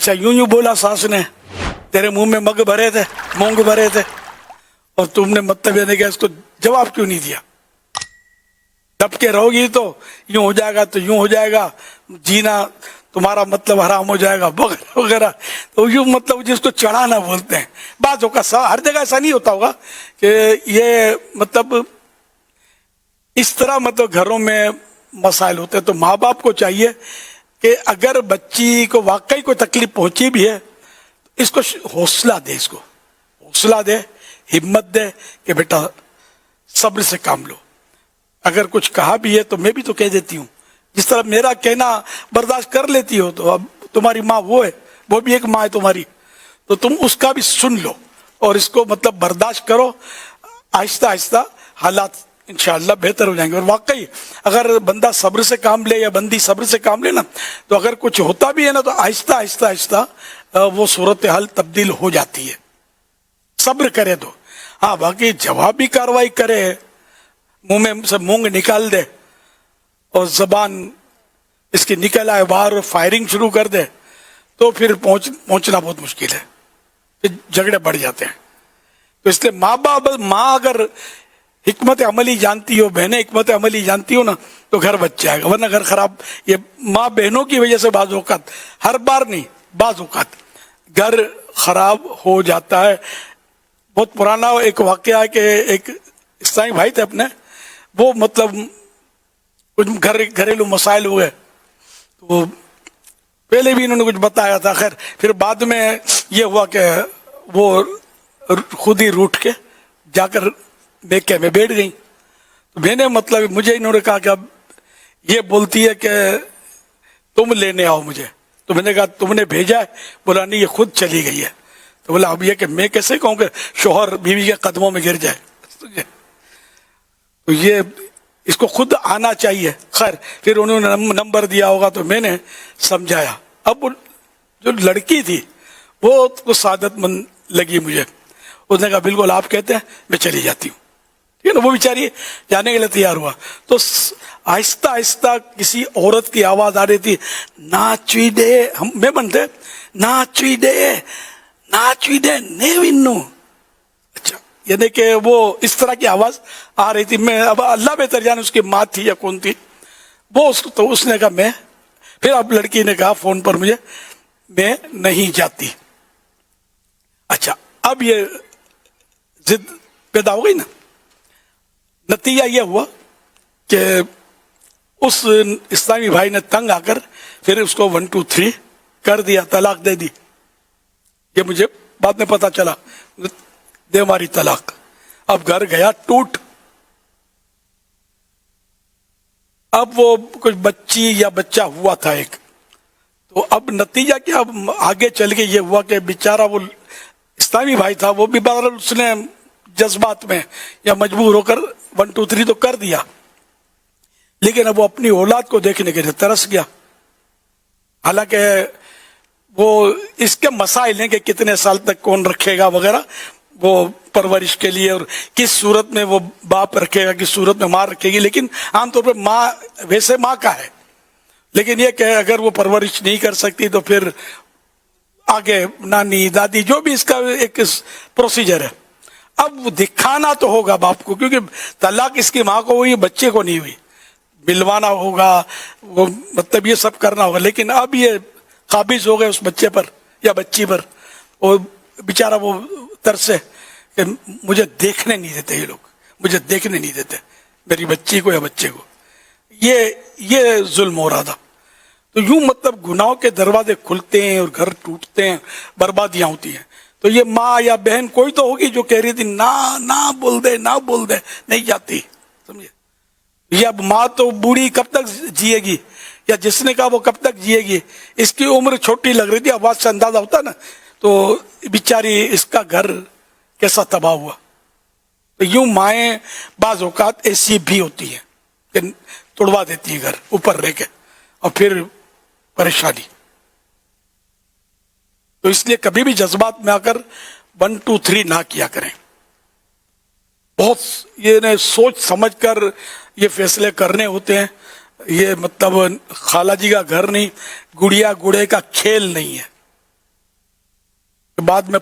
اچھا یوں یوں بولا ساس نے, تیرے منہ میں مگ بھرے تھے, مونگ بھرے تھے, اور تم نے مطلب یہ نہیں کہ اس کو جواب کیوں نہیں دیا؟ دب کے رہو گی تو یوں ہو جائے گا تو یوں ہو جائے گا, جینا تمہارا مطلب حرام ہو جائے گا وغیرہ وغیرہ. تو یوں مطلب جس کو چڑھانا بولتے ہیں. بعض اوقات ہر جگہ ایسا نہیں ہوتا ہوگا کہ یہ مطلب اس طرح مطلب گھروں میں مسائل ہوتے ہیں. تو ماں باپ کو چاہیے کہ اگر بچی کو واقعی کوئی تکلیف پہنچی بھی ہے اس کو حوصلہ دے, اس کو حوصلہ دے, ہمت دے کہ بیٹا صبر سے کام لو. اگر کچھ کہا بھی ہے تو میں بھی تو کہہ دیتی ہوں, جس طرح میرا کہنا برداشت کر لیتی ہو تو اب تمہاری ماں وہ ہے, وہ بھی ایک ماں ہے تمہاری, تو تم اس کا بھی سن لو اور اس کو مطلب برداشت کرو. آہستہ آہستہ حالات انشاءاللہ بہتر ہو جائیں گے. اور واقعی اگر بندہ صبر سے کام لے یا بندی صبر سے کام لے نا, تو اگر کچھ ہوتا بھی ہے نا تو آہستہ آہستہ آہستہ وہ صورتحال تبدیل ہو جاتی ہے. صبر کرے تو. ہاں باقی جوابی کاروائی کرے, منہ میں سے مونگ نکال دے اور زبان اس کی نکل آئے باہر اور فائرنگ شروع کر دے, تو پھر پہنچنا بہت مشکل ہے, پھر جھگڑے بڑھ جاتے ہیں. تو اس لیے ماں اگر حکمت عملی جانتی ہو, بہنیں حکمت عملی جانتی ہو نا, تو گھر بچ جائے گا. ورنہ گھر خراب, یہ ماں بہنوں کی وجہ سے بعض اوقات, ہر بار نہیں, بعض اوقات گھر خراب ہو جاتا ہے. بہت پرانا ایک واقعہ ہے کہ ایک اسلامی بھائی تھے اپنے, وہ مطلب کچھ گھریلو مسائل ہوئے, تو پہلے بھی انہوں نے کچھ بتایا تھا. خیر پھر بعد میں یہ ہوا کہ وہ خود ہی روٹ کے جا کر میکے میں بیٹھ گئی. تو میں نے مطلب مجھے انہوں نے کہا کہ اب یہ بولتی ہے کہ تم لینے آؤ مجھے. تو میں نے کہا تم نے بھیجا ہے؟ بولا نہیں, یہ خود چلی گئی ہے. تو بولا اب یہ کہ میں کیسے کہوں کہ شوہر بیوی کے قدموں میں گر جائے. تو یہ اس کو خود آنا چاہیے. خیر پھر انہوں نے نمبر دیا ہوگا تو میں نے سمجھایا. اب جو لڑکی تھی وہ کچھ سعادت مند لگی مجھے. اس نے کہا بالکل آپ کہتے ہیں, میں چلی جاتی ہوں. ٹھیک ہے نا, وہ بیچاری جانے کے لیے تیار ہوا. تو آہستہ آہستہ کسی عورت کی آواز آ رہی تھی, ناچوی دے, میں بنتے ناچوی دے نیونو. اچھا یعنی کہ وہ اس طرح کی آواز آ رہی تھی. میں اب اللہ بہتر جانے اس کی ماں تھی یا کون تھی وہ. تو اس نے کہا میں, پھر اب لڑکی نے کہا فون پر مجھے, میں نہیں جاتی. اچھا اب یہ ضد پیدا ہو گئی نا. نتیجہ یہ ہوا کہ اس اسلامی بھائی نے تنگ آ کر پھر اس کو 1 2 3 کر دیا, طلاق دے دی. یہ مجھے بعد میں پتا چلا, دے ہماری طلاق. اب گھر گیا ٹوٹ. اب وہ کچھ بچی یا بچہ ہوا تھا ایک. تو اب نتیجہ کیا, اب آگے چل کے یہ ہوا کہ بیچارہ وہ اسلامی بھائی تھا, وہ بھی بہرحال اس نے جذبات میں یا مجبور ہو کر 1 2 3 تو کر دیا, لیکن اب وہ اپنی اولاد کو دیکھنے کے لیے ترس گیا. حالانکہ وہ اس کے مسائل ہیں کہ کتنے سال تک کون رکھے گا وغیرہ, وہ پرورش کے لیے, اور کس صورت میں وہ باپ رکھے گا, کس صورت میں ماں رکھے گی. لیکن عام طور پہ ماں ویسے ماں کا ہے, لیکن یہ کہ اگر وہ پرورش نہیں کر سکتی تو پھر آگے نانی دادی جو بھی اس کا ایک پروسیجر ہے. اب وہ دکھانا تو ہوگا باپ کو, کیونکہ طلاق اس کی ماں کو ہوئی, بچے کو نہیں ہوئی. ملوانا ہوگا, وہ مطلب یہ سب کرنا ہوگا. لیکن اب یہ قابض ہو گئے اس بچے پر یا بچی پر, اور بیچارہ وہ ترسے کہ مجھے دیکھنے نہیں دیتے یہ لوگ, مجھے دیکھنے نہیں دیتے میری بچی کو یا بچے کو. یہ ظلم ہو رہا تھا. تو یوں مطلب گناہوں کے دروازے کھلتے ہیں اور گھر ٹوٹتے ہیں, بربادیاں ہوتی ہیں. تو یہ ماں یا بہن کوئی تو ہوگی جو کہہ رہی تھی نہ بول دے, نہیں جاتی. سمجھے, یہ اب ماں تو بوڑھی کب تک جیے گی, یا جس نے کہا وہ کب تک جیے گی. اس کی عمر چھوٹی لگ رہی تھی, آواز سے اندازہ ہوتا نا. تو بیچاری اس کا گھر کیسا تباہ ہوا. تو یوں مائیں بعض اوقات ایسی بھی ہوتی ہیں کہ توڑوا دیتی ہیں گھر اوپر رہ کے, اور پھر پریشانی. تو اس لیے کبھی بھی جذبات میں آ کر 1 2 3 نہ کیا کریں. بہت یہ سوچ سمجھ کر یہ فیصلے کرنے ہوتے ہیں. یہ مطلب خالہ جی کا گھر نہیں, گڑیا گڑے کا کھیل نہیں ہے. کہ بعد میں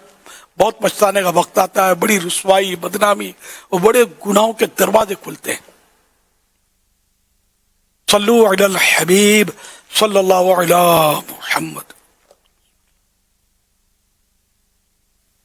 بہت پچھتانے کا وقت آتا ہے، بڑی رسوائی، بدنامی اور بڑے گناہوں کے دروازے کھلتے ہیں۔ صلو علی الحبیب صلی اللہ علی محمد۔